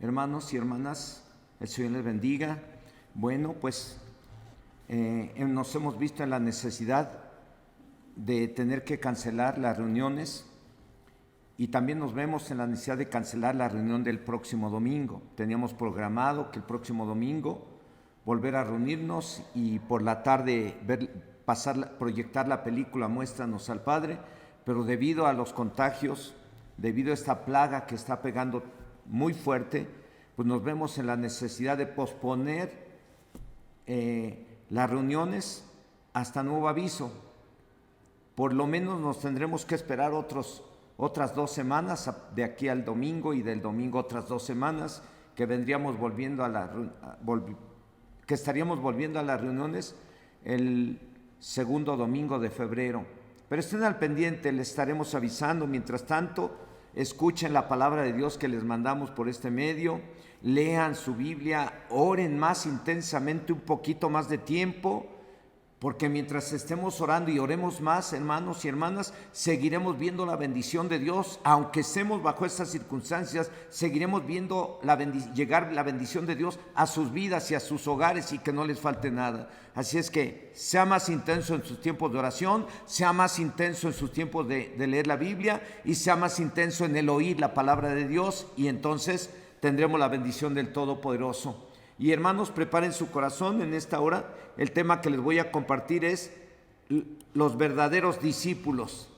Hermanos y hermanas, el Señor les bendiga. Bueno, pues nos hemos visto en la necesidad de tener que cancelar las reuniones y también nos vemos en la necesidad de cancelar la reunión del próximo domingo. Teníamos programado que el próximo domingo volver a reunirnos y por la tarde proyectar la película Muéstranos al Padre, pero debido a los contagios, debido a esta plaga que está pegando muy fuerte, pues nos vemos en la necesidad de posponer las reuniones hasta nuevo aviso. Por lo menos nos tendremos que esperar otras 2 semanas, de aquí al domingo, y del domingo otras 2 semanas, que vendríamos volviendo que estaríamos volviendo a las reuniones el segundo domingo de febrero. Pero estén al pendiente, les estaremos avisando. Mientras tanto, escuchen la palabra de Dios que les mandamos por este medio, lean su Biblia, oren más intensamente, un poquito más de tiempo, porque mientras estemos orando y oremos más, hermanos y hermanas, seguiremos viendo la bendición de Dios. Aunque estemos bajo estas circunstancias, seguiremos viendo llegar la bendición de Dios a sus vidas y a sus hogares, y que no les falte nada. Así es que sea más intenso en sus tiempos de oración, sea más intenso en sus tiempos de leer la Biblia, y sea más intenso en el oír la palabra de Dios, y entonces tendremos la bendición del Todopoderoso. Y hermanos, preparen su corazón en esta hora. El tema que les voy a compartir es los verdaderos discípulos.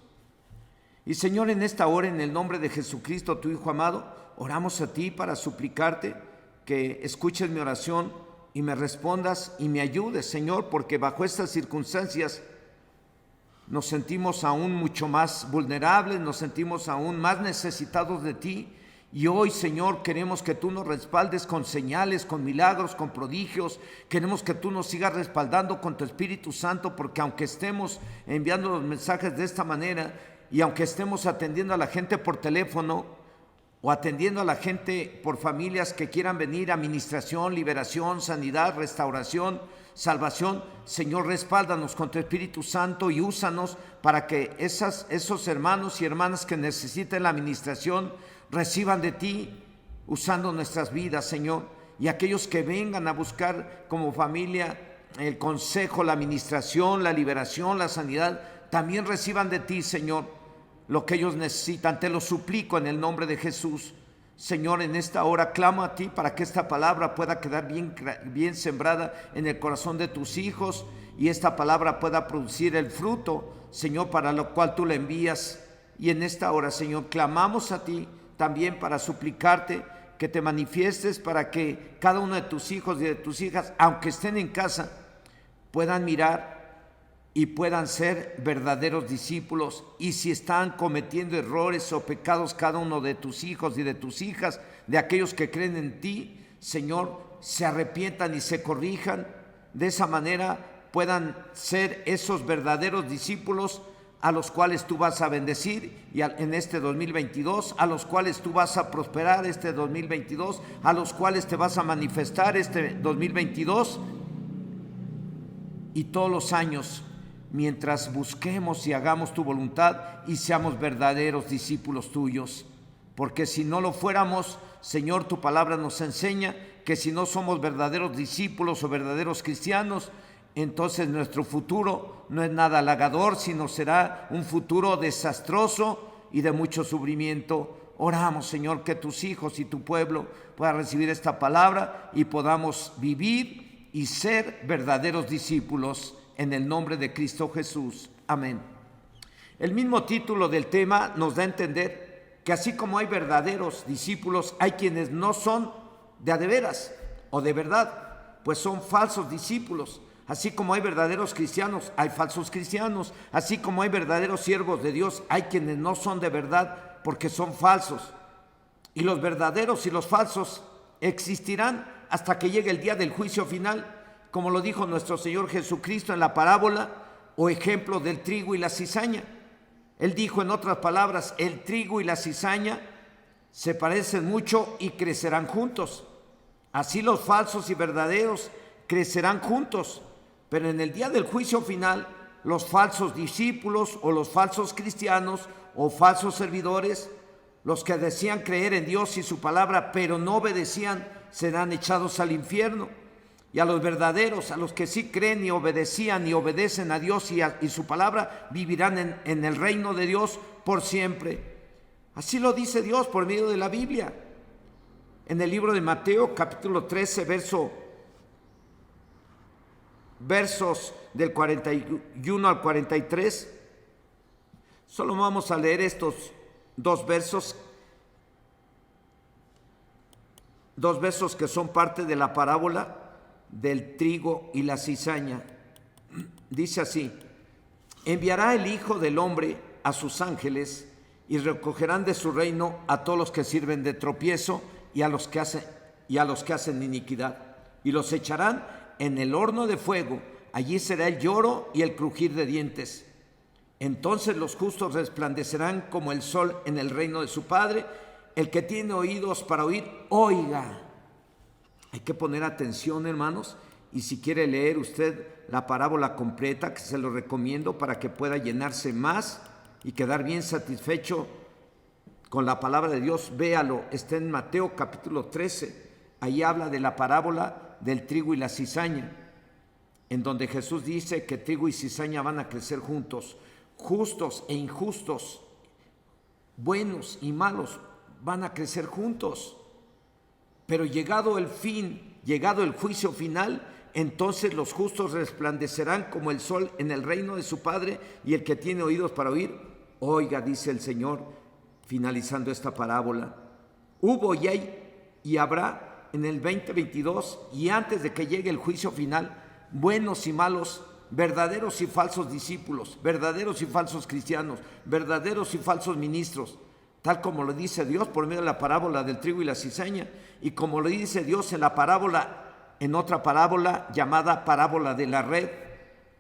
Y Señor, en esta hora, en el nombre de Jesucristo, tu Hijo amado, oramos a ti para suplicarte que escuches mi oración y me respondas y me ayudes, Señor, porque bajo estas circunstancias nos sentimos aún mucho más vulnerables, nos sentimos aún más necesitados de ti. Y hoy, Señor, queremos que tú nos respaldes con señales, con milagros, con prodigios. Queremos que tú nos sigas respaldando con tu Espíritu Santo, porque aunque estemos enviando los mensajes de esta manera, y aunque estemos atendiendo a la gente por teléfono o atendiendo a la gente por familias que quieran venir a administración, liberación, sanidad, restauración, salvación, Señor, respáldanos con tu Espíritu Santo y úsanos para que esos hermanos y hermanas que necesiten la administración reciban de ti, usando nuestras vidas, Señor. Y aquellos que vengan a buscar como familia el consejo, la administración, la liberación, la sanidad, también reciban de ti, Señor, lo que ellos necesitan. Te lo suplico en el nombre de Jesús. Señor, en esta hora clamo a ti para que esta palabra pueda quedar bien sembrada en el corazón de tus hijos, y esta palabra pueda producir el fruto, Señor, para lo cual tú la envías. Y en esta hora, Señor, clamamos a ti también para suplicarte que te manifiestes, para que cada uno de tus hijos y de tus hijas, aunque estén en casa, puedan mirar y puedan ser verdaderos discípulos. Y si están cometiendo errores o pecados cada uno de tus hijos y de tus hijas, de aquellos que creen en ti, Señor, se arrepientan y se corrijan. De esa manera puedan ser esos verdaderos discípulos a los cuales tú vas a bendecir en este 2022, a los cuales tú vas a prosperar este 2022, a los cuales te vas a manifestar este 2022 y todos los años, mientras busquemos y hagamos tu voluntad y seamos verdaderos discípulos tuyos. Porque si no lo fuéramos, Señor, tu palabra nos enseña que si no somos verdaderos discípulos o verdaderos cristianos, entonces nuestro futuro no es nada halagador, sino será un futuro desastroso y de mucho sufrimiento. Oramos, Señor, que tus hijos y tu pueblo puedan recibir esta palabra y podamos vivir y ser verdaderos discípulos en el nombre de Cristo Jesús. Amén. El mismo título del tema nos da a entender que así como hay verdaderos discípulos, hay quienes no son de a de veras o de verdad, pues son falsos discípulos. Así como hay verdaderos cristianos, hay falsos cristianos. Así como hay verdaderos siervos de Dios, hay quienes no son de verdad porque son falsos. Y los verdaderos y los falsos existirán hasta que llegue el día del juicio final, como lo dijo nuestro Señor Jesucristo en la parábola o ejemplo del trigo y la cizaña. Él dijo, en otras palabras, el trigo y la cizaña se parecen mucho y crecerán juntos. Así los falsos y verdaderos crecerán juntos. Pero en el día del juicio final, los falsos discípulos o los falsos cristianos o falsos servidores Los que decían creer en Dios y su palabra, pero no obedecían, serán echados al infierno. Y a los verdaderos, a los que sí creen y obedecían y obedecen a Dios y su palabra, vivirán en el reino de Dios por siempre. Así lo dice Dios por medio de la Biblia. En el libro de Mateo, capítulo 13, versos del 41 al 43. Solo vamos a leer estos dos versos que son parte de la parábola del trigo y la cizaña. Dice así: enviará el Hijo del Hombre a sus ángeles y recogerán de su reino a todos los que sirven de tropiezo y a los que hacen iniquidad, y los echarán en el horno de fuego. Allí será el lloro y el crujir de dientes. Entonces los justos resplandecerán como el sol en el reino de su Padre. El que tiene oídos para oír, oiga. Hay que poner atención, hermanos, y si quiere leer usted la parábola completa, que se lo recomiendo para que pueda llenarse más y quedar bien satisfecho con la palabra de Dios, véalo. Está en Mateo capítulo 13. Ahí habla de la parábola del trigo y la cizaña, en donde Jesús dice que trigo y cizaña van a crecer juntos. Justos e injustos, buenos y malos van a crecer juntos. Pero llegado el fin, llegado el juicio final, entonces los justos resplandecerán como el sol en el reino de su Padre, y el que tiene oídos para oír, oiga, dice el Señor, finalizando esta parábola. Hubo y hay y habrá en el 2022, y antes de que llegue el juicio final, buenos y malos, verdaderos y falsos discípulos, verdaderos y falsos cristianos, verdaderos y falsos ministros, tal como lo dice Dios por medio de la parábola del trigo y la cizaña, y como lo dice Dios en la parábola, en otra parábola llamada parábola de la red.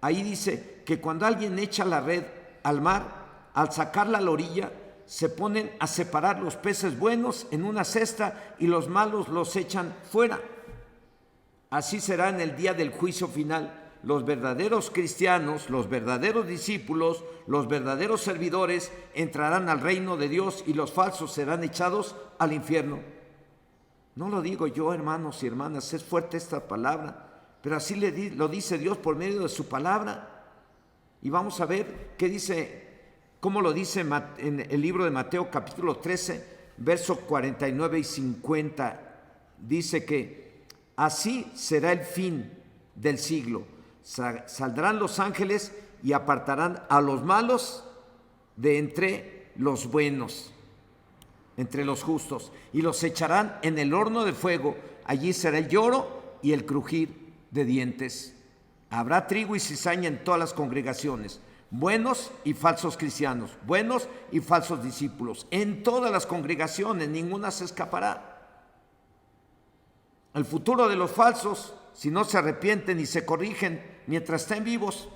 Ahí dice que cuando alguien echa la red al mar, al sacarla a la orilla, se ponen a separar los peces buenos en una cesta y los malos los echan fuera. Así será en el día del juicio final. Los verdaderos cristianos, los verdaderos discípulos, los verdaderos servidores entrarán al reino de Dios, y los falsos serán echados al infierno. No lo digo yo, hermanos y hermanas, es fuerte esta palabra, pero así lo dice Dios por medio de su palabra. Y vamos a ver qué dice, cómo lo dice en el libro de Mateo capítulo 13, versos 49 y 50. Dice que así será el fin del siglo. Saldrán los ángeles y apartarán a los malos de entre los buenos, entre los justos, y los echarán en el horno de fuego. Allí será el lloro y el crujir de dientes. Habrá trigo y cizaña en todas las congregaciones, buenos y falsos cristianos, buenos y falsos discípulos, en todas las congregaciones, ninguna se escapará. El futuro de los falsos, si no se arrepienten y se corrigen mientras estén vivos,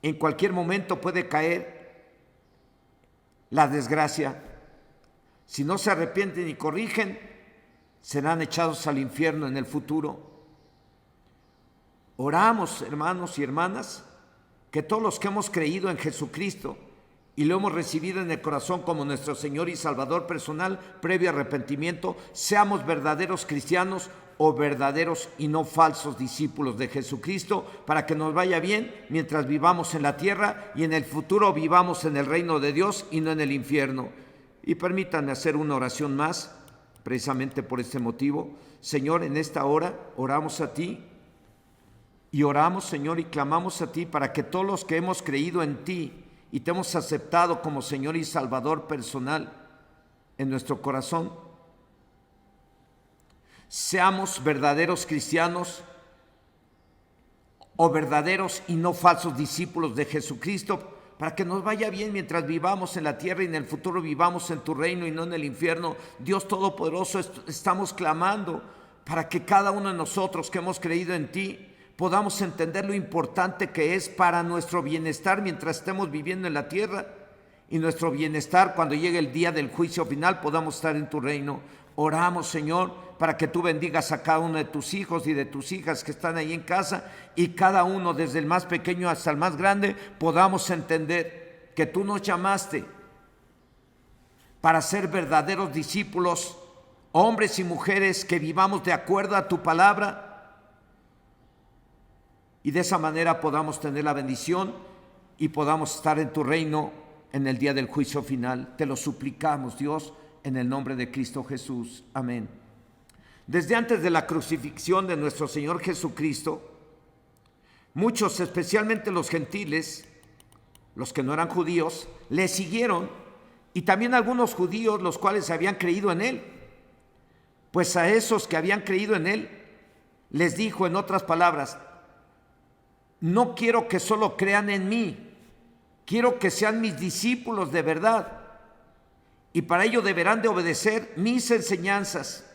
en cualquier momento puede caer la desgracia. Si no se arrepienten y corrigen, serán echados al infierno en el futuro. Oramos, hermanos y hermanas, que todos los que hemos creído en Jesucristo y lo hemos recibido en el corazón como nuestro Señor y Salvador personal, previo arrepentimiento, seamos verdaderos cristianos o verdaderos y no falsos discípulos de Jesucristo, para que nos vaya bien mientras vivamos en la tierra y en el futuro vivamos en el reino de Dios y no en el infierno. Y permítanme hacer una oración más, precisamente por este motivo. Señor, en esta hora oramos a ti y oramos, Señor, y clamamos a ti para que todos los que hemos creído en ti y te hemos aceptado como Señor y Salvador personal en nuestro corazón, seamos verdaderos cristianos o verdaderos y no falsos discípulos de Jesucristo, para que nos vaya bien mientras vivamos en la tierra y en el futuro vivamos en tu reino y no en el infierno. Dios Todopoderoso, estamos clamando para que cada uno de nosotros que hemos creído en ti podamos entender lo importante que es para nuestro bienestar mientras estemos viviendo en la tierra, y nuestro bienestar cuando llegue el día del juicio final podamos estar en tu reino. Oramos, Señor, para que tú bendigas a cada uno de tus hijos y de tus hijas que están ahí en casa, y cada uno, desde el más pequeño hasta el más grande, podamos entender que tú nos llamaste para ser verdaderos discípulos, hombres y mujeres que vivamos de acuerdo a tu palabra y de esa manera podamos tener la bendición y podamos estar en tu reino en el día del juicio final. Te lo suplicamos, Dios, en el nombre de Cristo Jesús. Amén. Desde antes de la crucifixión de nuestro Señor Jesucristo, muchos, especialmente los gentiles, los que no eran judíos, le siguieron, y también algunos judíos los cuales habían creído en él. Pues a esos que habían creído en él, les dijo en otras palabras: no quiero que solo crean en mí, quiero que sean mis discípulos de verdad, y para ello deberán de obedecer mis enseñanzas,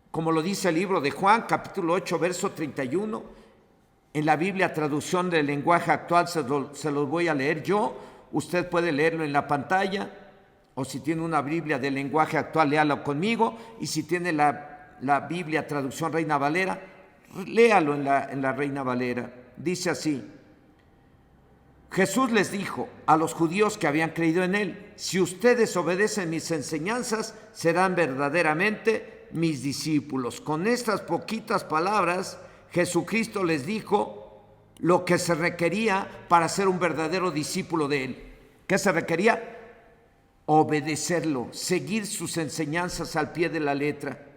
como lo dice el libro de Juan, capítulo 8, verso 31. En la Biblia, traducción del lenguaje actual, se los voy a leer yo. Usted puede leerlo en la pantalla, o si tiene una Biblia del lenguaje actual, léalo conmigo, y si tiene la Biblia traducción Reina Valera, léalo en la Reina Valera. Dice así: Jesús les dijo a los judíos que habían creído en él: si ustedes obedecen mis enseñanzas, serán verdaderamente mis discípulos. Con estas poquitas palabras, Jesucristo les dijo lo que se requería para ser un verdadero discípulo de él. ¿Qué se requería? Obedecerlo, seguir sus enseñanzas al pie de la letra.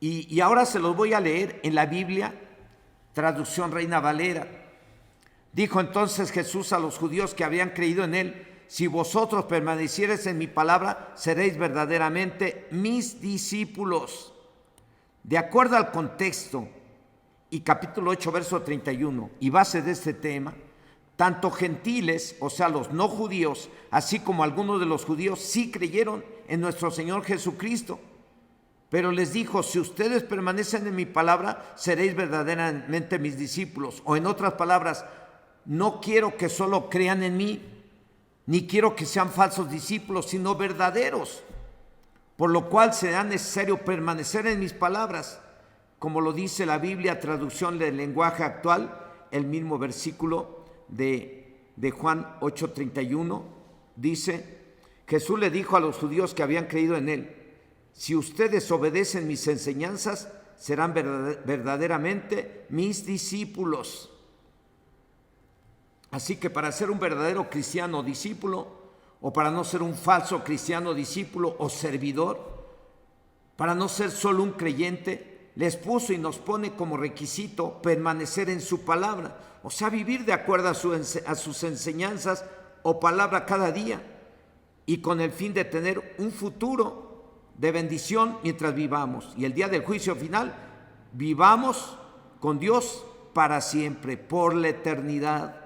Y ahora se los voy a leer en la Biblia, traducción Reina Valera. Dijo entonces Jesús a los judíos que habían creído en él: si vosotros permaneciereis en mi palabra, seréis verdaderamente mis discípulos. De acuerdo al contexto y capítulo 8, verso 31, y base de este tema, tanto gentiles, o sea, los no judíos, así como algunos de los judíos, sí creyeron en nuestro Señor Jesucristo. Pero les dijo: si ustedes permanecen en mi palabra, seréis verdaderamente mis discípulos. O en otras palabras, no quiero que solo crean en mí, ni quiero que sean falsos discípulos, sino verdaderos. Por lo cual será necesario permanecer en mis palabras, como lo dice la Biblia, traducción del lenguaje actual, el mismo versículo de Juan 8:31, dice: Jesús le dijo a los judíos que habían creído en él: si ustedes obedecen mis enseñanzas, serán verdaderamente mis discípulos. Así que para ser un verdadero cristiano discípulo, o para no ser un falso cristiano discípulo o servidor, para no ser solo un creyente, les puso y nos pone como requisito permanecer en su palabra, o sea, vivir de acuerdo a sus enseñanzas o palabra cada día, y con el fin de tener un futuro de bendición mientras vivamos, y el día del juicio final vivamos con Dios para siempre, por la eternidad.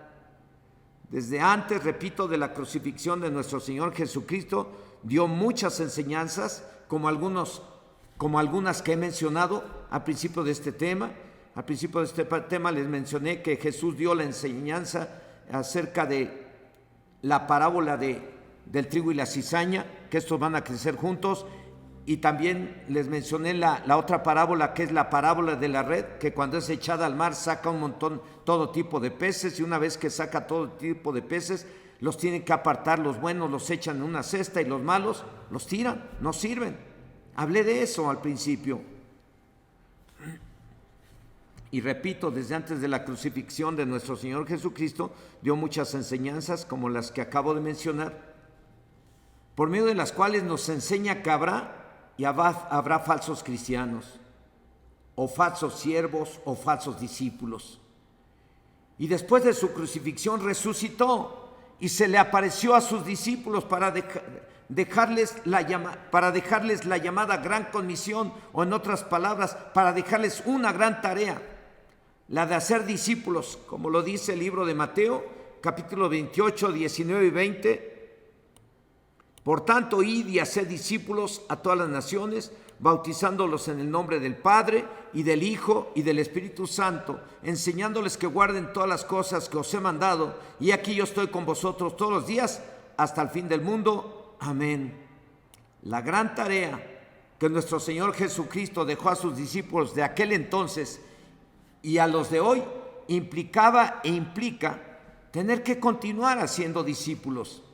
Desde antes, repito, de la crucifixión de nuestro Señor Jesucristo, dio muchas enseñanzas, como algunas que he mencionado al principio de este tema. Al principio de este tema les mencioné que Jesús dio la enseñanza acerca de la parábola del trigo y la cizaña, que estos van a crecer juntos. Y también les mencioné la otra parábola, que es la parábola de la red, que cuando es echada al mar saca un montón, todo tipo de peces, y una vez que saca todo tipo de peces, los tienen que apartar. Los buenos los echan en una cesta y los malos los tiran, no sirven. Hablé de eso al principio. Y repito, desde antes de la crucifixión de nuestro Señor Jesucristo, dio muchas enseñanzas como las que acabo de mencionar, por medio de las cuales nos enseña que habrá falsos cristianos, o falsos siervos, o falsos discípulos. Y después de su crucifixión resucitó y se le apareció a sus discípulos para dejarles la llamada gran comisión, o en otras palabras, para dejarles una gran tarea, la de hacer discípulos, como lo dice el libro de Mateo, capítulo 28, 19 y 20. Por tanto, id y haced discípulos a todas las naciones, bautizándolos en el nombre del Padre, y del Hijo, y del Espíritu Santo, enseñándoles que guarden todas las cosas que os he mandado, y aquí yo estoy con vosotros todos los días, hasta el fin del mundo. Amén. La gran tarea que nuestro Señor Jesucristo dejó a sus discípulos de aquel entonces y a los de hoy, implicaba e implica tener que continuar haciendo discípulos.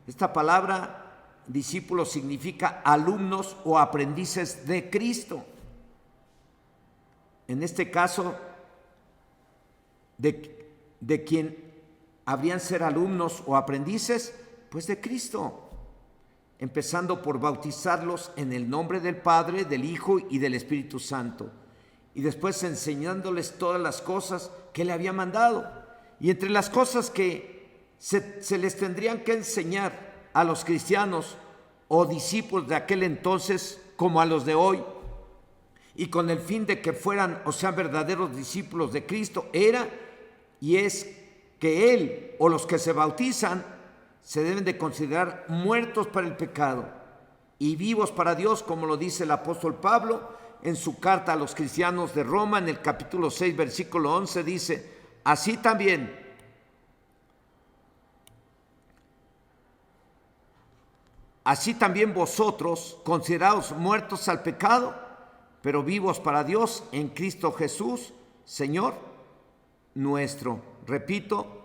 Esta palabra discípulos significa alumnos o aprendices de Cristo. En este caso, de quién habrían ser alumnos o aprendices, pues de Cristo, empezando por bautizarlos en el nombre del Padre, del Hijo y del Espíritu Santo, y después enseñándoles todas las cosas que le había mandado. Y entre las cosas que se les tendrían que enseñar a los cristianos o discípulos de aquel entonces como a los de hoy, y con el fin de que fueran o sean verdaderos discípulos de Cristo, era y es que Él o los que se bautizan se deben de considerar muertos para el pecado y vivos para Dios, como lo dice el apóstol Pablo en su carta a los cristianos de Roma, en el capítulo 6, versículo 11, dice: así también vosotros, considerados muertos al pecado, pero vivos para Dios en Cristo Jesús, Señor nuestro. Repito,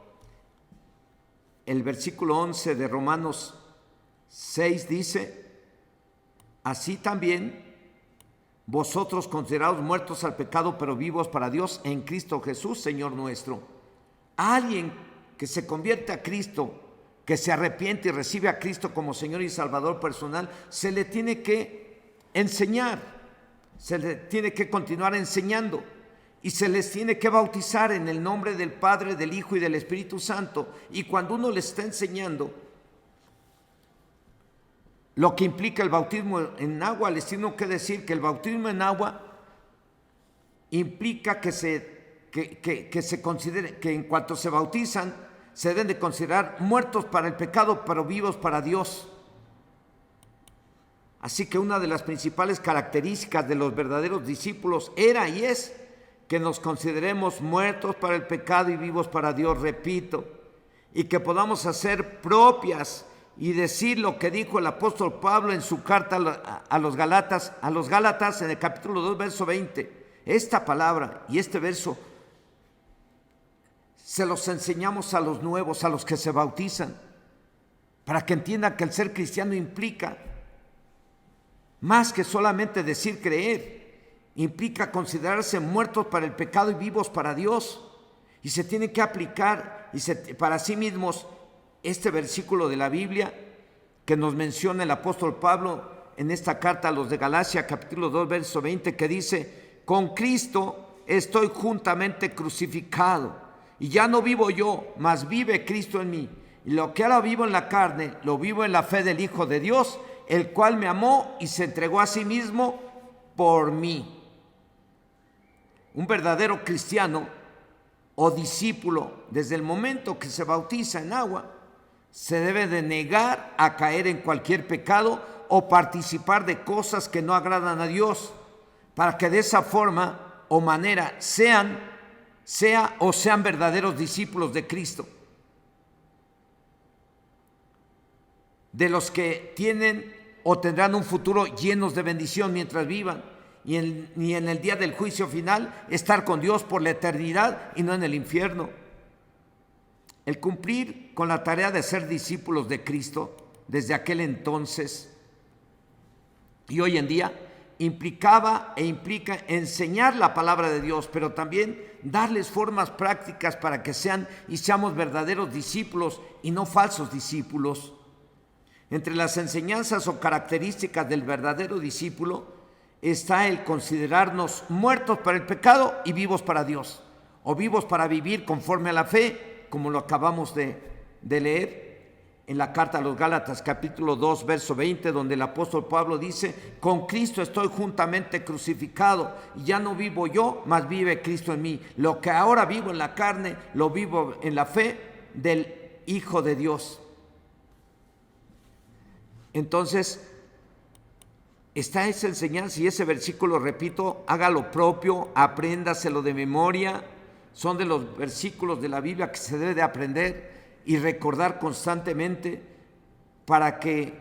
el versículo 11 de Romanos 6 dice: así también vosotros, considerados muertos al pecado, pero vivos para Dios en Cristo Jesús, Señor nuestro. A alguien que se convierte a Cristo, que se arrepiente y recibe a Cristo como Señor y Salvador personal, se le tiene que enseñar, se le tiene que continuar enseñando y se les tiene que bautizar en el nombre del Padre, del Hijo y del Espíritu Santo. Y cuando uno les está enseñando lo que implica el bautismo en agua, les tengo que decir que el bautismo en agua implica que se considere que en cuanto se bautizan se deben de considerar muertos para el pecado, pero vivos para Dios. Así que una de las principales características de los verdaderos discípulos era y es que nos consideremos muertos para el pecado y vivos para Dios, repito, y que podamos hacer propias y decir lo que dijo el apóstol Pablo en su carta a los Gálatas en el capítulo 2, verso 20. Esta palabra y este verso se los enseñamos a los nuevos, a los que se bautizan, para que entiendan que el ser cristiano implica más que solamente decir creer, implica considerarse muertos para el pecado y vivos para Dios. Y se tiene que aplicar para sí mismos este versículo de la Biblia que nos menciona el apóstol Pablo en esta carta a los de Galacia, capítulo 2, verso 20, que dice: con Cristo estoy juntamente crucificado, y ya no vivo yo, mas vive Cristo en mí. Y lo que ahora vivo en la carne, lo vivo en la fe del Hijo de Dios, el cual me amó y se entregó a sí mismo por mí. Un verdadero cristiano o discípulo, desde el momento que se bautiza en agua, se debe de negar a caer en cualquier pecado o participar de cosas que no agradan a Dios, para que de esa forma o manera sean verdaderos discípulos de Cristo, de los que tienen o tendrán un futuro llenos de bendición mientras vivan, y en el día del juicio final estar con Dios por la eternidad y no en el infierno. El cumplir con la tarea de ser discípulos de Cristo desde aquel entonces y hoy en día implicaba e implica enseñar la palabra de Dios, pero también darles formas prácticas para que seamos verdaderos discípulos y no falsos discípulos. Entre las enseñanzas o características del verdadero discípulo está el considerarnos muertos para el pecado y vivos para Dios, o vivos para vivir conforme a la fe, como lo acabamos de leer en la carta a los Gálatas, capítulo 2, verso 20, donde el apóstol Pablo dice: con Cristo estoy juntamente crucificado, y ya no vivo yo, mas vive Cristo en mí. Lo que ahora vivo en la carne, lo vivo en la fe del Hijo de Dios. Entonces, está esa enseñanza y ese versículo, repito, hágalo propio, apréndaselo de memoria. Son de los versículos de la Biblia que se debe de aprender y recordar constantemente para que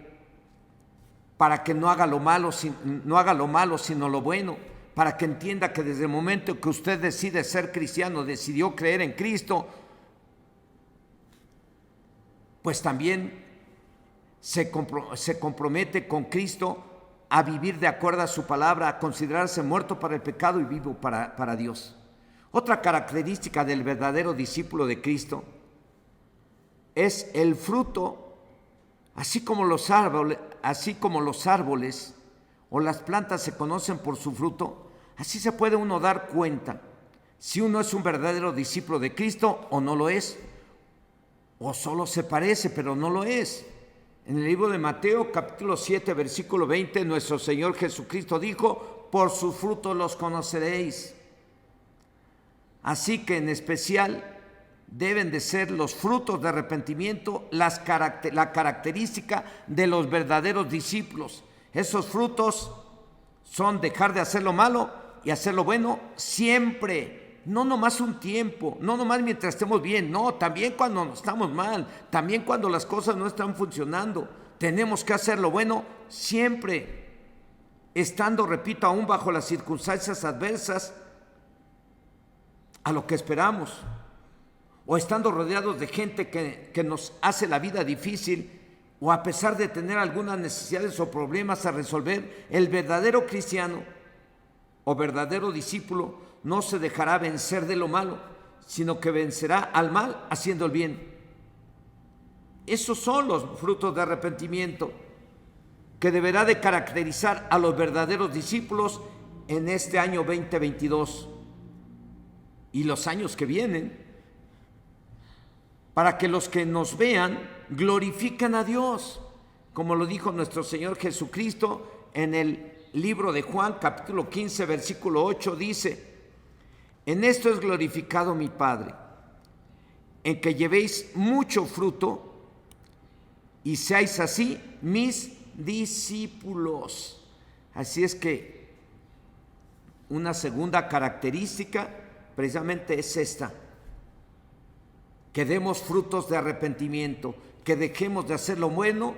no haga lo malo, sino lo bueno, para que entienda que desde el momento que usted decide ser cristiano, decidió creer en Cristo, pues también se compromete con Cristo a vivir de acuerdo a su palabra, a considerarse muerto para el pecado y vivo para Dios. Otra característica del verdadero discípulo de Cristo es el fruto, así como los árboles o las plantas se conocen por su fruto, así se puede uno dar cuenta si uno es un verdadero discípulo de Cristo o no lo es, o solo se parece pero no lo es. En el libro de Mateo, capítulo 7, versículo 20, nuestro Señor Jesucristo dijo: por sus frutos los conoceréis. Así que en especial deben de ser los frutos de arrepentimiento la característica de los verdaderos discípulos. Esos frutos son dejar de hacer lo malo y hacer lo bueno siempre. No nomás un tiempo, no nomás mientras estemos bien, no, también cuando estamos mal, también cuando las cosas no están funcionando. Tenemos que hacer lo bueno siempre, estando, repito, aún bajo las circunstancias adversas a lo que esperamos, o estando rodeados de gente que nos hace la vida difícil, o a pesar de tener algunas necesidades o problemas a resolver. El verdadero cristiano o verdadero discípulo no se dejará vencer de lo malo, sino que vencerá al mal haciendo el bien. Esos son los frutos de arrepentimiento que deberá de caracterizar a los verdaderos discípulos en este año 2022 y los años que vienen, para que los que nos vean glorifiquen a Dios, como lo dijo nuestro Señor Jesucristo en el libro de Juan, capítulo 15, versículo 8, dice: en esto es glorificado mi Padre, en que llevéis mucho fruto y seáis así mis discípulos. Así es que una segunda característica precisamente es esta: que demos frutos de arrepentimiento, que dejemos de hacer lo malo,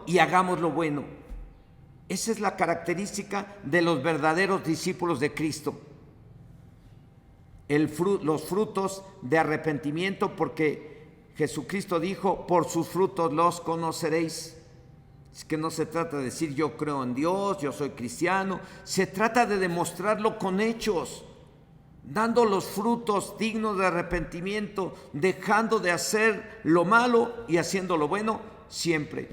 y hagamos lo bueno. Esa es la característica de los verdaderos discípulos de Cristo. Los frutos de arrepentimiento, porque Jesucristo dijo: por sus frutos los conoceréis. Es que no se trata de decir yo creo en Dios, yo soy cristiano. Se trata de demostrarlo con hechos, dando los frutos dignos de arrepentimiento, dejando de hacer lo malo y haciendo lo bueno siempre.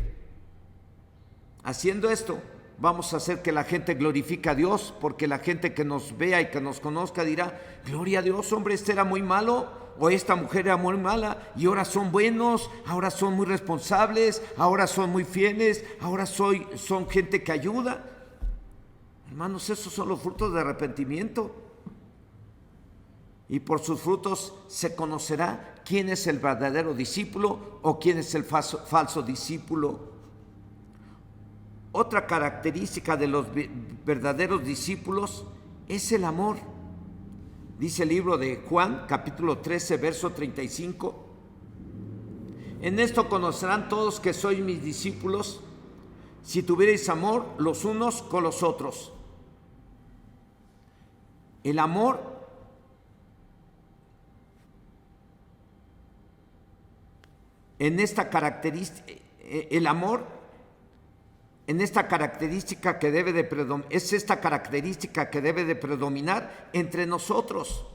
Haciendo esto, vamos a hacer que la gente glorifique a Dios, porque la gente que nos vea y que nos conozca dirá: gloria a Dios, hombre, este era muy malo, o esta mujer era muy mala, y ahora son buenos, ahora son muy responsables, ahora son muy fieles, ahora son gente que ayuda. Hermanos, esos son los frutos de arrepentimiento. Y por sus frutos se conocerá quién es el verdadero discípulo o quién es el falso discípulo. Otra característica de los verdaderos discípulos es el amor. Dice el libro de Juan, capítulo 13, verso 35: en esto conocerán todos que sois mis discípulos, si tuvierais amor los unos con los otros. El amor en esta característica, es esta característica que debe de predominar entre nosotros.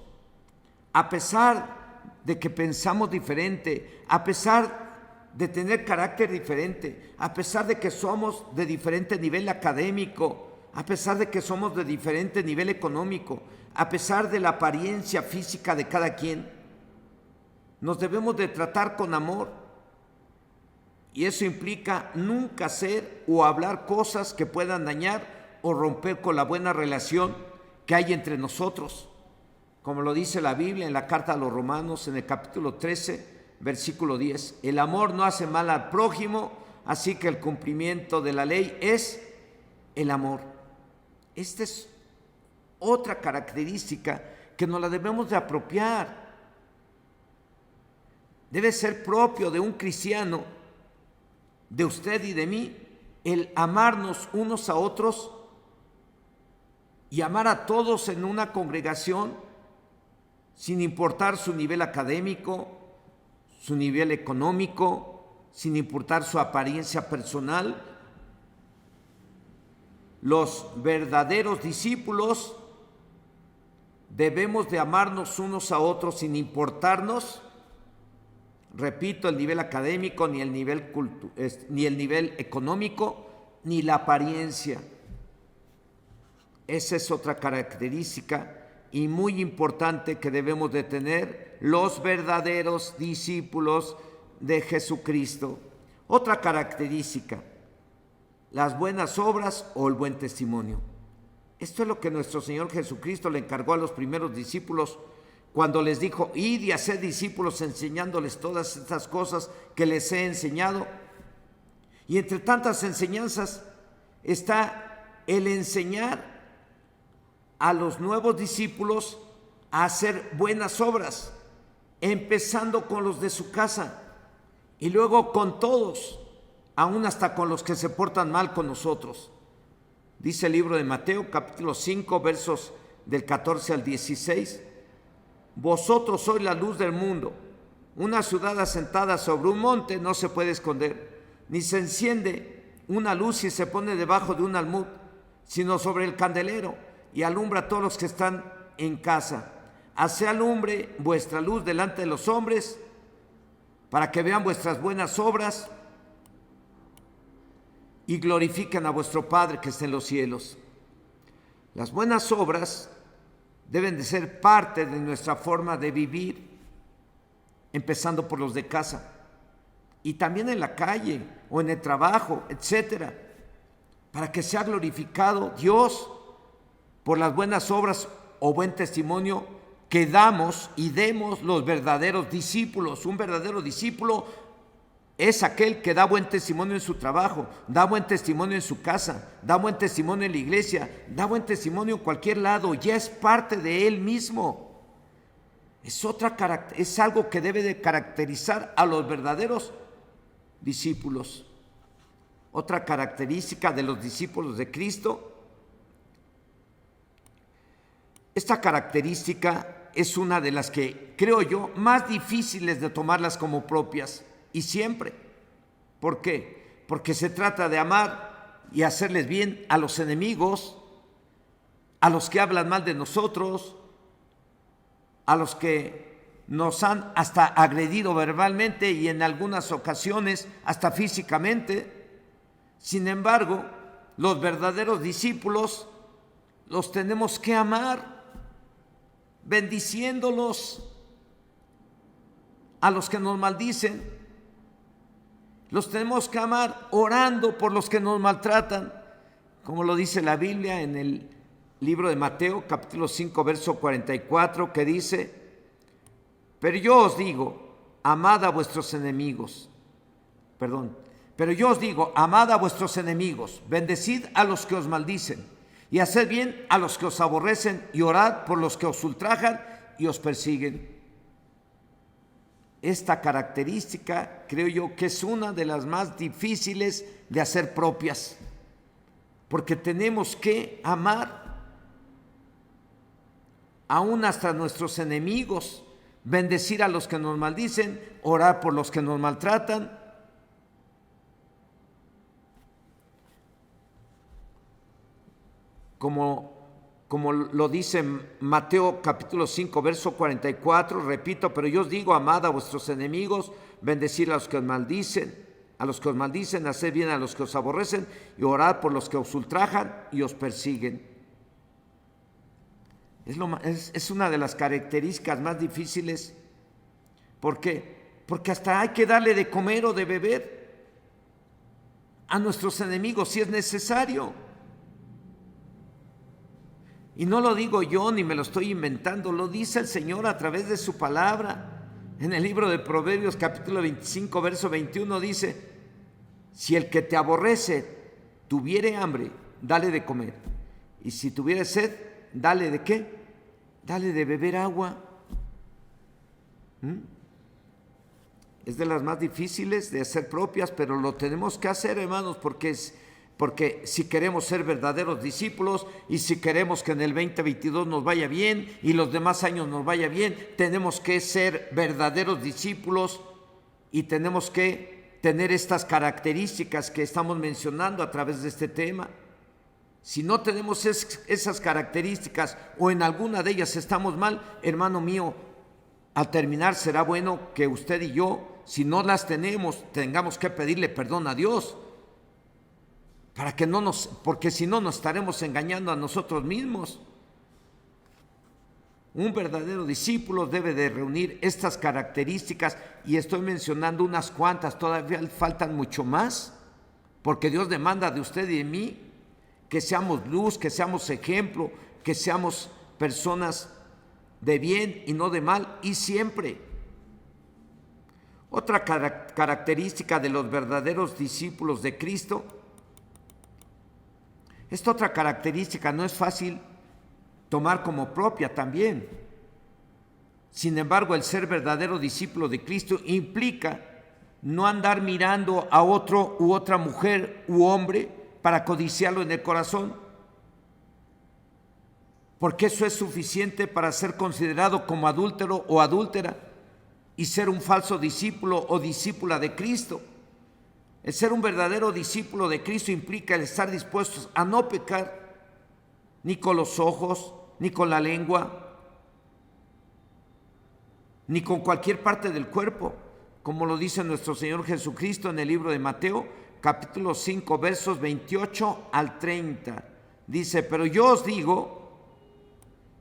A pesar de que pensamos diferente, a pesar de tener carácter diferente, a pesar de que somos de diferente nivel académico, a pesar de que somos de diferente nivel económico, a pesar de la apariencia física de cada quien, nos debemos de tratar con amor. Y eso implica nunca hacer o hablar cosas que puedan dañar o romper con la buena relación que hay entre nosotros. Como lo dice la Biblia en la carta a los Romanos, en el capítulo 13, versículo 10. El amor no hace mal al prójimo, así que el cumplimiento de la ley es el amor. Esta es otra característica que nos la debemos de apropiar. Debe ser propio de un cristiano, de usted y de mí, el amarnos unos a otros y amar a todos en una congregación, sin importar su nivel académico, su nivel económico, sin importar su apariencia personal. Los verdaderos discípulos debemos de amarnos unos a otros sin importarnos, repito, el nivel académico, ni el nivel económico, ni la apariencia. Esa es otra característica y muy importante que debemos de tener los verdaderos discípulos de Jesucristo. Otra característica, las buenas obras o el buen testimonio. Esto es lo que nuestro Señor Jesucristo le encargó a los primeros discípulos cuando les dijo: id y haced discípulos enseñándoles todas estas cosas que les he enseñado. Y entre tantas enseñanzas está el enseñar a los nuevos discípulos a hacer buenas obras, empezando con los de su casa y luego con todos, aún hasta con los que se portan mal con nosotros. Dice el libro de Mateo, capítulo 5, versos del 14 al 16. Vosotros sois la luz del mundo. Una ciudad asentada sobre un monte no se puede esconder, ni se enciende una luz y se pone debajo de un almud, sino sobre el candelero, y alumbra a todos los que están en casa. Así alumbre vuestra luz delante de los hombres, para que vean vuestras buenas obras y glorifiquen a vuestro Padre que está en los cielos. Las buenas obras deben de ser parte de nuestra forma de vivir, empezando por los de casa y también en la calle o en el trabajo, etcétera, para que sea glorificado Dios por las buenas obras o buen testimonio que damos y demos los verdaderos discípulos. Un verdadero discípulo es aquel que da buen testimonio en su trabajo, da buen testimonio en su casa, da buen testimonio en la iglesia, da buen testimonio en cualquier lado, ya es parte de él mismo. Es algo que debe de caracterizar a los verdaderos discípulos. Otra característica de los discípulos de Cristo, esta característica es una de las que creo yo más difíciles de tomarlas como propias. Y siempre. ¿Por qué? Porque se trata de amar y hacerles bien a los enemigos, a los que hablan mal de nosotros, a los que nos han hasta agredido verbalmente y en algunas ocasiones hasta físicamente. Sin embargo, los verdaderos discípulos los tenemos que amar, bendiciéndolos. A los que nos maldicen, los tenemos que amar orando por los que nos maltratan, como lo dice la Biblia en el libro de Mateo, capítulo 5, verso 44, que dice: pero yo os digo, amad a vuestros enemigos. Pero yo os digo, amad a vuestros enemigos, bendecid a los que os maldicen, y haced bien a los que os aborrecen, y orad por los que os ultrajan y os persiguen. Esta característica creo yo que es una de las más difíciles de hacer propias, porque tenemos que amar aún hasta nuestros enemigos, bendecir a los que nos maldicen, orar por los que nos maltratan. Como lo dice Mateo capítulo 5, verso 44, repito, pero yo os digo, amad a vuestros enemigos, bendecid a los que os maldicen, haced bien a los que os aborrecen, y orad por los que os ultrajan y os persiguen. Es una de las características más difíciles. ¿Por qué? Porque hasta hay que darle de comer o de beber a nuestros enemigos si es necesario. Y no lo digo yo ni me lo estoy inventando, lo dice el Señor a través de su palabra. En el libro de Proverbios capítulo 25 verso 21 dice: si el que te aborrece tuviere hambre, dale de comer, y si tuviere sed, dale de ¿qué? Dale de beber agua. Es de las más difíciles de hacer propias, pero lo tenemos que hacer, hermanos, porque si queremos ser verdaderos discípulos y si queremos que en el 2022 nos vaya bien y los demás años nos vaya bien, tenemos que ser verdaderos discípulos y tenemos que tener estas características que estamos mencionando a través de este tema. Si no tenemos esas características o en alguna de ellas estamos mal, hermano mío, al terminar será bueno que usted y yo, si no las tenemos, tengamos que pedirle perdón a Dios, para que porque si no nos estaremos engañando a nosotros mismos. Un verdadero discípulo debe de reunir estas características, y estoy mencionando unas cuantas, todavía faltan mucho más, porque Dios demanda de usted y de mí que seamos luz, que seamos ejemplo, que seamos personas de bien y no de mal, y siempre. Otra característica de los verdaderos discípulos de Cristo, esta otra característica no es fácil tomar como propia también. Sin embargo, el ser verdadero discípulo de Cristo implica no andar mirando a otro u otra mujer u hombre para codiciarlo en el corazón, porque eso es suficiente para ser considerado como adúltero o adúltera y ser un falso discípulo o discípula de Cristo. El ser un verdadero discípulo de Cristo implica el estar dispuestos a no pecar ni con los ojos, ni con la lengua, ni con cualquier parte del cuerpo, como lo dice nuestro Señor Jesucristo en el libro de Mateo, capítulo 5, versos 28 al 30. Dice: pero yo os digo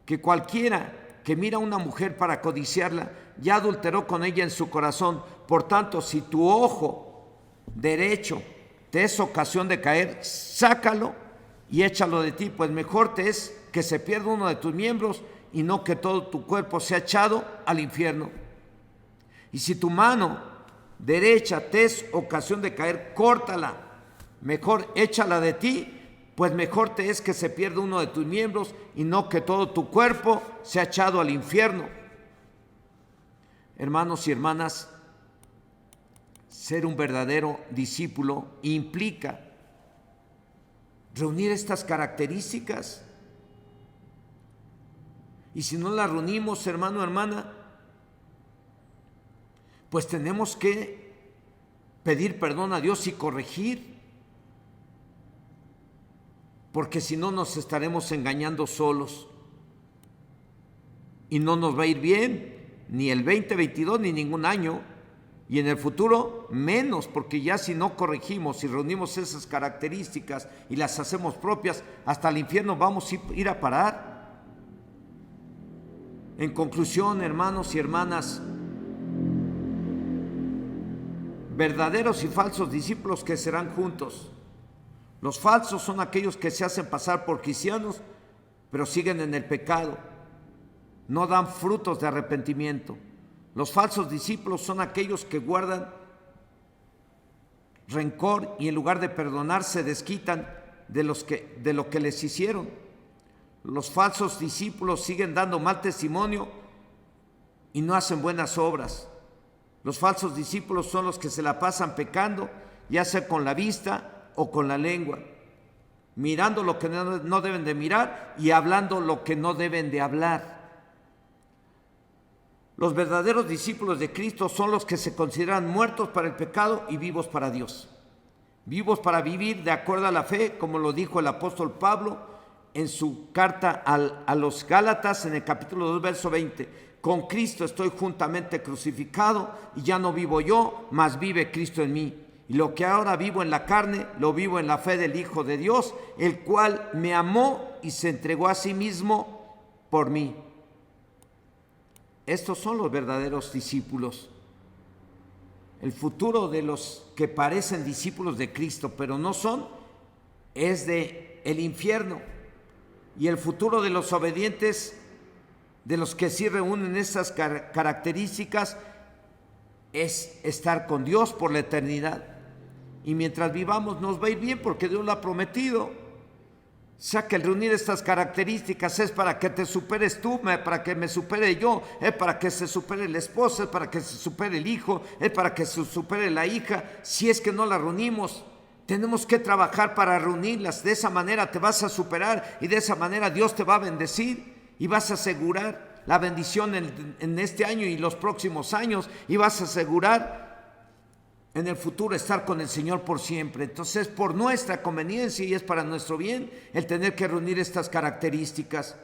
que cualquiera que mira a una mujer para codiciarla, ya adulteró con ella en su corazón. Por tanto, si tu ojo derecho te es ocasión de caer, sácalo y échalo de ti, pues mejor te es que se pierda uno de tus miembros y no que todo tu cuerpo sea echado al infierno. Y si tu mano derecha te es ocasión de caer, córtala, mejor échala de ti, pues mejor te es que se pierda uno de tus miembros y no que todo tu cuerpo sea echado al infierno. Hermanos y hermanas, ser un verdadero discípulo implica reunir estas características. Y si no las reunimos, hermano, hermana, pues tenemos que pedir perdón a Dios y corregir, porque si no nos estaremos engañando solos y no nos va a ir bien ni el 2022 ni ningún año, y en el futuro menos, porque ya si no corregimos y reunimos esas características y las hacemos propias, hasta el infierno vamos a ir a parar. En conclusión, hermanos y hermanas, verdaderos y falsos discípulos que serán juntos. Los falsos son aquellos que se hacen pasar por cristianos, pero siguen en el pecado, no dan frutos de arrepentimiento. Los falsos discípulos son aquellos que guardan rencor y en lugar de perdonar se desquitan de lo que les hicieron. Los falsos discípulos siguen dando mal testimonio y no hacen buenas obras. Los falsos discípulos son los que se la pasan pecando, ya sea con la vista o con la lengua, mirando lo que no deben de mirar y hablando lo que no deben de hablar. Los verdaderos discípulos de Cristo son los que se consideran muertos para el pecado y vivos para Dios. Vivos para vivir de acuerdo a la fe, como lo dijo el apóstol Pablo en su carta a los Gálatas en el capítulo 2, verso 20. Con Cristo estoy juntamente crucificado y ya no vivo yo, mas vive Cristo en mí. Y lo que ahora vivo en la carne, lo vivo en la fe del Hijo de Dios, el cual me amó y se entregó a sí mismo por mí. Estos son los verdaderos discípulos. El futuro de los que parecen discípulos de Cristo, pero no son, es de el infierno. Y el futuro de los obedientes, de los que sí reúnen estas características, es estar con Dios por la eternidad. Y mientras vivamos nos va a ir bien porque Dios lo ha prometido. O sea que el reunir estas características es para que te superes tú, para que me supere yo, es para que se supere el esposo, es para que se supere el hijo, es para que se supere la hija. Si es que no la reunimos, tenemos que trabajar para reunirlas. De esa manera te vas a superar y de esa manera Dios te va a bendecir y vas a asegurar la bendición en este año y los próximos años, y vas a asegurar en el futuro estar con el Señor por siempre. Entonces, por nuestra conveniencia y es para nuestro bien el tener que reunir estas características.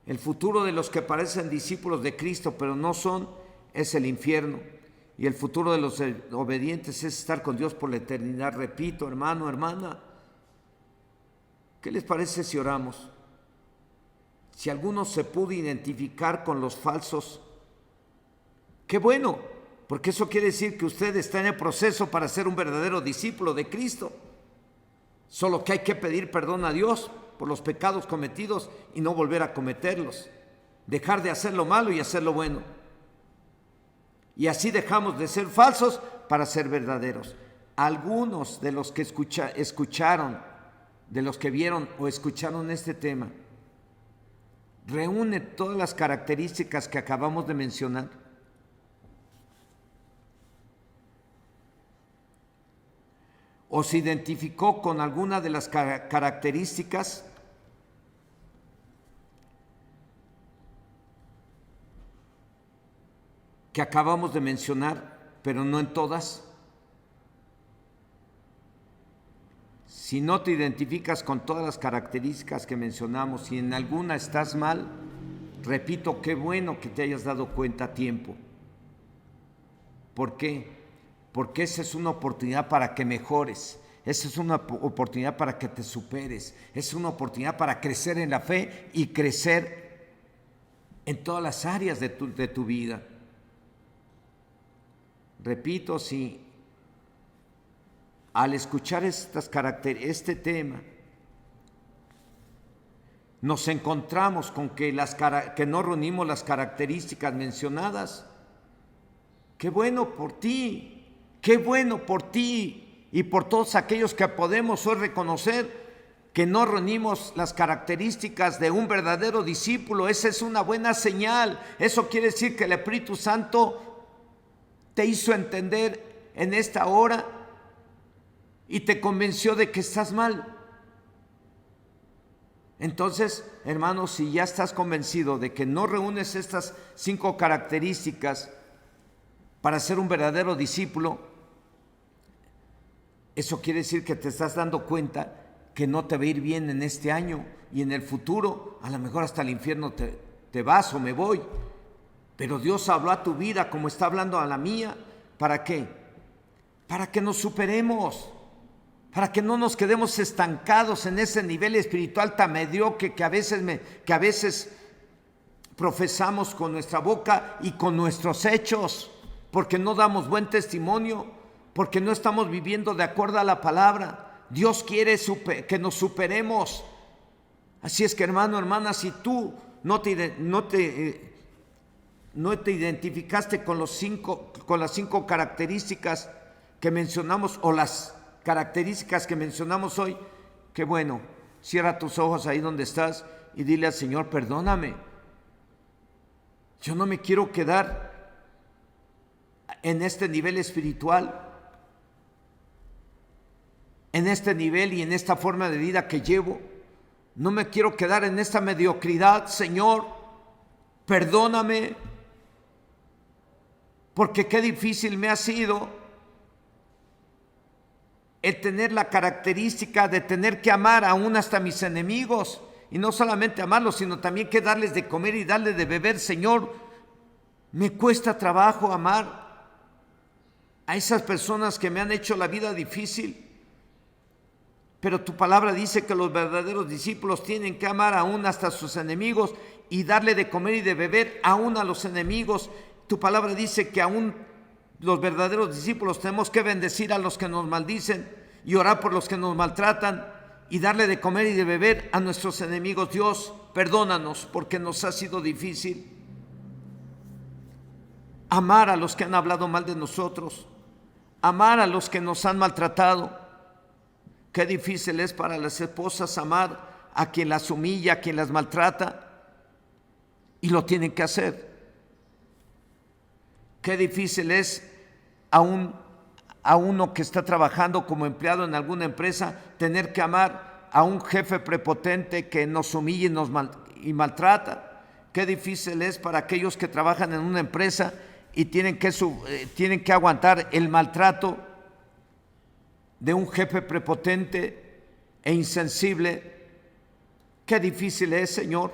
El futuro de los que parecen discípulos de Cristo, pero no son, es el infierno. Y el futuro de los obedientes es estar con Dios por la eternidad. Repito, hermano, hermana, ¿qué les parece si oramos? Si alguno se pudo identificar con los falsos, qué bueno, porque eso quiere decir que usted está en el proceso para ser un verdadero discípulo de Cristo. Solo que hay que pedir perdón a Dios por los pecados cometidos y no volver a cometerlos. Dejar de hacer lo malo y hacer lo bueno. Y así dejamos de ser falsos para ser verdaderos. Algunos de los que escucharon, de los que vieron o escucharon este tema, reúne todas las características que acabamos de mencionar. ¿O se identificó con alguna de las características que acabamos de mencionar, pero no en todas? Si no te identificas con todas las características que mencionamos, si en alguna estás mal, repito, qué bueno que te hayas dado cuenta a tiempo. ¿Por qué? Porque esa es una oportunidad para que mejores, esa es una oportunidad para que te superes, es una oportunidad para crecer en la fe y crecer en todas las áreas de tu vida. Repito, si al escuchar este tema nos encontramos con que no reunimos las características mencionadas, qué bueno por ti. Qué bueno por ti y por todos aquellos que podemos hoy reconocer que no reunimos las características de un verdadero discípulo. Esa es una buena señal. Eso quiere decir que el Espíritu Santo te hizo entender en esta hora y te convenció de que estás mal. Entonces, hermanos, si ya estás convencido de que no reúnes estas 5 características para ser un verdadero discípulo, eso quiere decir que te estás dando cuenta que no te va a ir bien en este año y en el futuro, a lo mejor hasta el infierno te vas o me voy. Pero Dios habló a tu vida como está hablando a la mía. ¿Para qué? Para que nos superemos, para que no nos quedemos estancados en ese nivel espiritual tan mediocre que a veces profesamos con nuestra boca y con nuestros hechos, porque no damos buen testimonio, porque no estamos viviendo de acuerdo a la palabra. Dios quiere que nos superemos. Así es que, hermano, hermana, si tú no te identificaste con las 5 características que mencionamos o las características que mencionamos hoy, qué bueno, cierra tus ojos ahí donde estás y dile al Señor, perdóname. Yo no me quiero quedar en este nivel espiritual, en este nivel y en esta forma de vida que llevo. No me quiero quedar en esta mediocridad. Señor, perdóname, porque qué difícil me ha sido el tener la característica de tener que amar aún hasta mis enemigos, y no solamente amarlos, sino también que darles de comer y darles de beber. Señor, me cuesta trabajo amar a esas personas que me han hecho la vida difícil. Pero tu palabra dice que los verdaderos discípulos tienen que amar aún hasta a sus enemigos y darle de comer y de beber aún a los enemigos. Tu palabra dice que aún los verdaderos discípulos tenemos que bendecir a los que nos maldicen y orar por los que nos maltratan y darle de comer y de beber a nuestros enemigos. Dios, perdónanos porque nos ha sido difícil amar a los que han hablado mal de nosotros, amar a los que nos han maltratado. Qué difícil es para las esposas amar a quien las humilla, a quien las maltrata, y lo tienen que hacer. Qué difícil es a uno que está trabajando como empleado en alguna empresa tener que amar a un jefe prepotente que nos humilla y maltrata. Qué difícil es para aquellos que trabajan en una empresa y tienen que aguantar el maltrato de un jefe prepotente e insensible. Qué difícil es, Señor,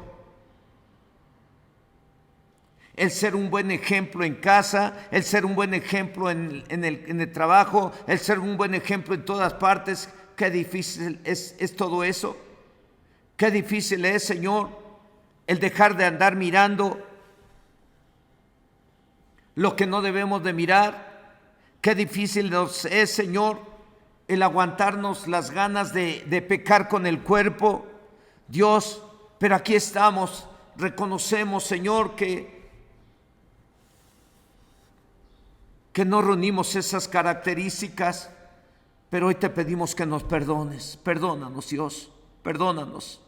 el ser un buen ejemplo en casa, el ser un buen ejemplo en el trabajo, el ser un buen ejemplo en todas partes. Qué difícil es todo eso. Qué difícil es, Señor, el dejar de andar mirando lo que no debemos de mirar. Qué difícil nos es, Señor, el aguantarnos las ganas de pecar con el cuerpo, Dios, pero aquí estamos, reconocemos, Señor, que no reunimos esas características, pero hoy te pedimos que nos perdones. Perdónanos, Dios, perdónanos,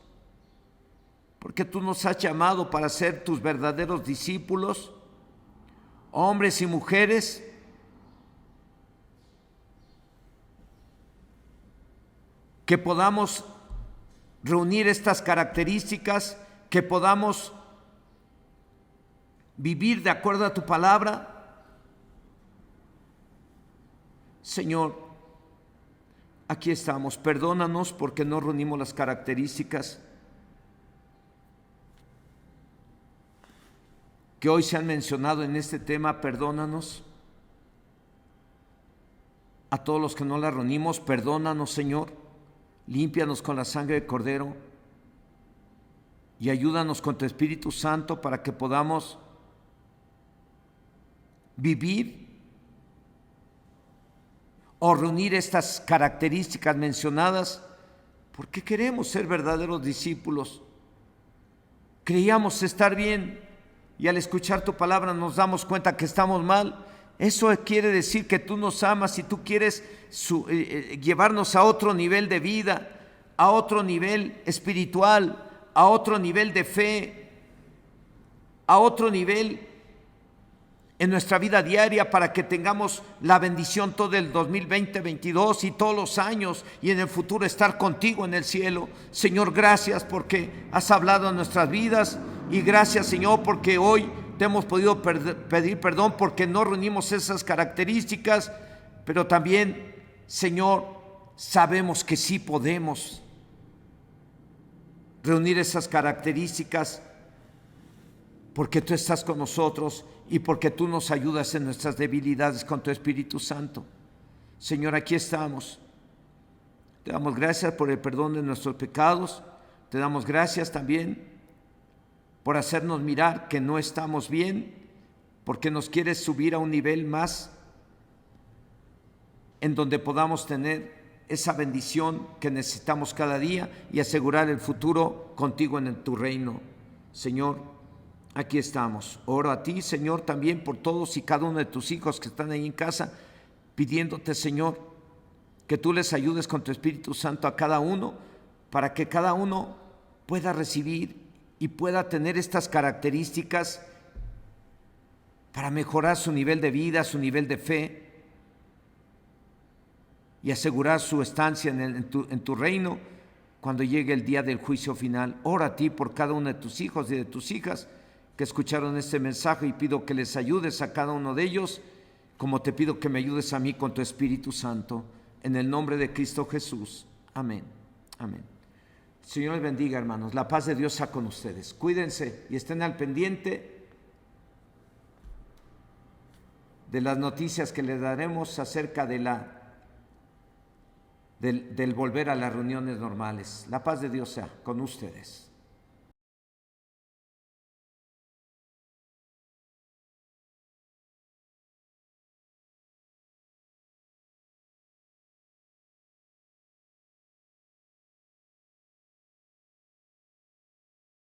porque tú nos has llamado para ser tus verdaderos discípulos, hombres y mujeres que podamos reunir estas características, que podamos vivir de acuerdo a tu palabra. Señor, aquí estamos, perdónanos porque no reunimos las características que hoy se han mencionado en este tema. Perdónanos. A todos los que no las reunimos, perdónanos, Señor. Límpianos con la sangre del Cordero y ayúdanos con tu Espíritu Santo para que podamos vivir o reunir estas características mencionadas, porque queremos ser verdaderos discípulos. Creíamos estar bien y al escuchar tu palabra nos damos cuenta que estamos mal. Eso quiere decir que tú nos amas y tú quieres llevarnos a otro nivel de vida, a otro nivel espiritual, a otro nivel de fe, a otro nivel en nuestra vida diaria, para que tengamos la bendición todo el 2020-22 y todos los años, y en el futuro estar contigo en el cielo. Señor, gracias porque has hablado en nuestras vidas, y gracias, Señor, porque hoy te hemos podido pedir perdón porque no reunimos esas características, pero también, Señor, sabemos que sí podemos reunir esas características porque tú estás con nosotros y porque tú nos ayudas en nuestras debilidades con tu Espíritu Santo. Señor, aquí estamos. Te damos gracias por el perdón de nuestros pecados. Te damos gracias también por hacernos mirar que no estamos bien, porque nos quieres subir a un nivel más en donde podamos tener esa bendición que necesitamos cada día y asegurar el futuro contigo en tu reino. Señor, aquí estamos. Oro a ti, Señor, también por todos y cada uno de tus hijos que están ahí en casa, pidiéndote, Señor, que tú les ayudes con tu Espíritu Santo a cada uno, para que cada uno pueda recibir y pueda tener estas características para mejorar su nivel de vida, su nivel de fe y asegurar su estancia en tu reino cuando llegue el día del juicio final. Ora a ti por cada uno de tus hijos y de tus hijas que escucharon este mensaje, y pido que les ayudes a cada uno de ellos, como te pido que me ayudes a mí con tu Espíritu Santo, en el nombre de Cristo Jesús. Amén. Amén. Señor les bendiga, hermanos. La paz de Dios sea con ustedes. Cuídense y estén al pendiente de las noticias que les daremos acerca del volver a las reuniones normales. La paz de Dios sea con ustedes.